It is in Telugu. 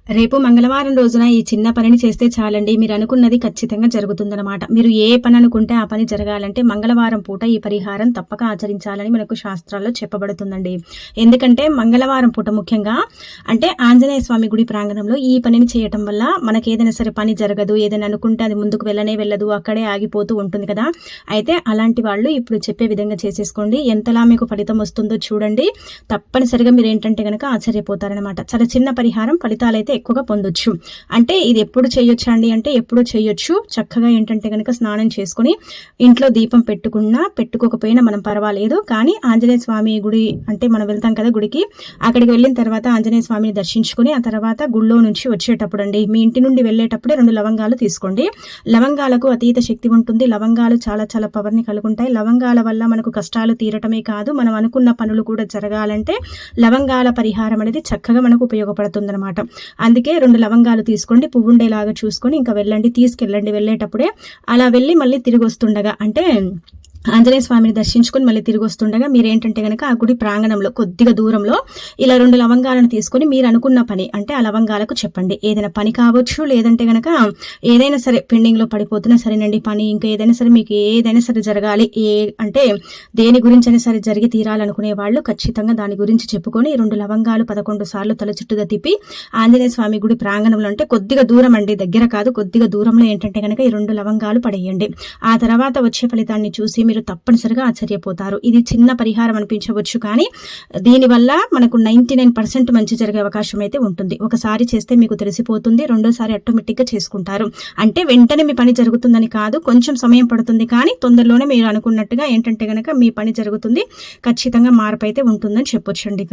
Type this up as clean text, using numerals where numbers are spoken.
రేపు మంగళవారం రోజున ఈ చిన్న పనిని చేస్తే చాలండి. మీరు అనుకున్నది ఖచ్చితంగా జరుగుతుందనమాట. మీరు ఏ పని అనుకుంటే ఆ పని జరగాలంటే మంగళవారం పూట ఈ పరిహారం తప్పక ఆచరించాలని మనకు శాస్త్రాల్లో చెప్పబడుతుందండి. ఎందుకంటే మంగళవారం పూట ముఖ్యంగా అంటే ఆంజనేయ స్వామి గుడి ప్రాంగణంలో ఈ పనిని చేయటం వల్ల మనకేదైనా సరే పని జరగదు. ఏదైనా అనుకుంటే అది ముందుకు వెళ్ళదు. అక్కడే ఆగిపోతూ ఉంటుంది కదా! అయితే అలాంటి వాళ్ళు ఇప్పుడు చెప్పే విధంగా చేసేసుకోండి. ఎంతలా మీకు ఫలితం వస్తుందో చూడండి. తప్పనిసరిగా మీరేంటంటే గనక ఆశ్చర్యపోతారనమాట. చాలా చిన్న పరిహారం ఫలితాలైతే ఎక్కువగా పొందొచ్చు. అంటే ఇది ఎప్పుడు చేయొచ్చు అండి అంటే ఎప్పుడు చేయొచ్చు. చక్కగా ఏంటంటే గనక స్నానం చేసుకుని ఇంట్లో దీపం పెట్టుకోకపోయినా మనం పర్వాలేదు. కానీ ఆంజనేయ స్వామి గుడి అంటే మనం వెళ్తాం కదా గుడికి, అక్కడికి వెళ్ళిన తర్వాత ఆంజనేయ స్వామిని దర్శించుకుని ఆ తర్వాత గుళ్ళో నుంచి వచ్చేటప్పుడు అండి మీ ఇంటి నుండి వెళ్ళేటప్పుడే 2 లవంగాలు తీసుకోండి. లవంగాలకు అతీత శక్తి ఉంటుంది. లవంగాలు చాలా చాలా పవర్ని కలుగుంటాయి. లవంగాల వల్ల మనకు కష్టాలు తీరటమే కాదు, మనం అనుకున్న పనులు కూడా జరగాలంటే లవంగాల పరిహారం అనేది చక్కగా మనకు ఉపయోగపడుతుందన్నమాట. అందుకే 2 లవంగాలు తీసుకోండి, పువ్వుండేలాగా చూసుకొని ఇంకా తీసుకెళ్ళండి. వెళ్ళేటప్పుడే అలా వెళ్ళి మళ్ళీ తిరిగి వస్తుండగా అంటే ఆంజనేయ స్వామిని దర్శించుకొని మళ్ళీ తిరిగి వస్తుండగా మీరేంటంటే గనక ఆ గుడి ప్రాంగణంలో కొద్దిగా దూరంలో ఇలా 2 లవంగాలను తీసుకొని మీరు అనుకున్న పని అంటే ఆ లవంగాలకు చెప్పండి. ఏదైనా పని కావచ్చు, లేదంటే గనక ఏదైనా సరే పెండింగ్లో పడిపోతున్నా సరేనండి పని, ఇంకా ఏదైనా సరే మీకు ఏదైనా సరే జరగాలి అంటే దేని గురించైనా సరే జరిగి తీరాలనుకునే వాళ్ళు ఖచ్చితంగా దాని గురించి చెప్పుకొని 2 లవంగాలు 11 సార్లు తల చుట్టూగా తిప్పి ఆంజనేయ స్వామి గుడి ప్రాంగణంలో అంటే కొద్దిగా దూరం అండి, దగ్గర కాదు, కొద్దిగా దూరంలో ఏంటంటే గనక ఈ 2 లవంగాలు పడేయండి. ఆ తర్వాత వచ్చే ఫలితాన్ని చూసి మీరు తప్పనిసరిగా ఆశ్చర్యపోతారు. ఇది చిన్న పరిహారం అనిపించవచ్చు, కానీ దీనివల్ల మనకు 99% మంచి జరిగే అవకాశం అయితే ఉంటుంది. ఒకసారి చేస్తే మీకు తెలిసిపోతుంది, రెండోసారి ఆటోమేటిక్గా చేసుకుంటారు. అంటే వెంటనే మీ పని జరుగుతుందని కాదు, కొంచెం సమయం పడుతుంది, కానీ తొందరలోనే మీరు అనుకున్నట్టుగా ఏంటంటే గనక మీ పని జరుగుతుంది. ఖచ్చితంగా మార్పు అయితే ఉంటుందని చెప్పొచ్చండి.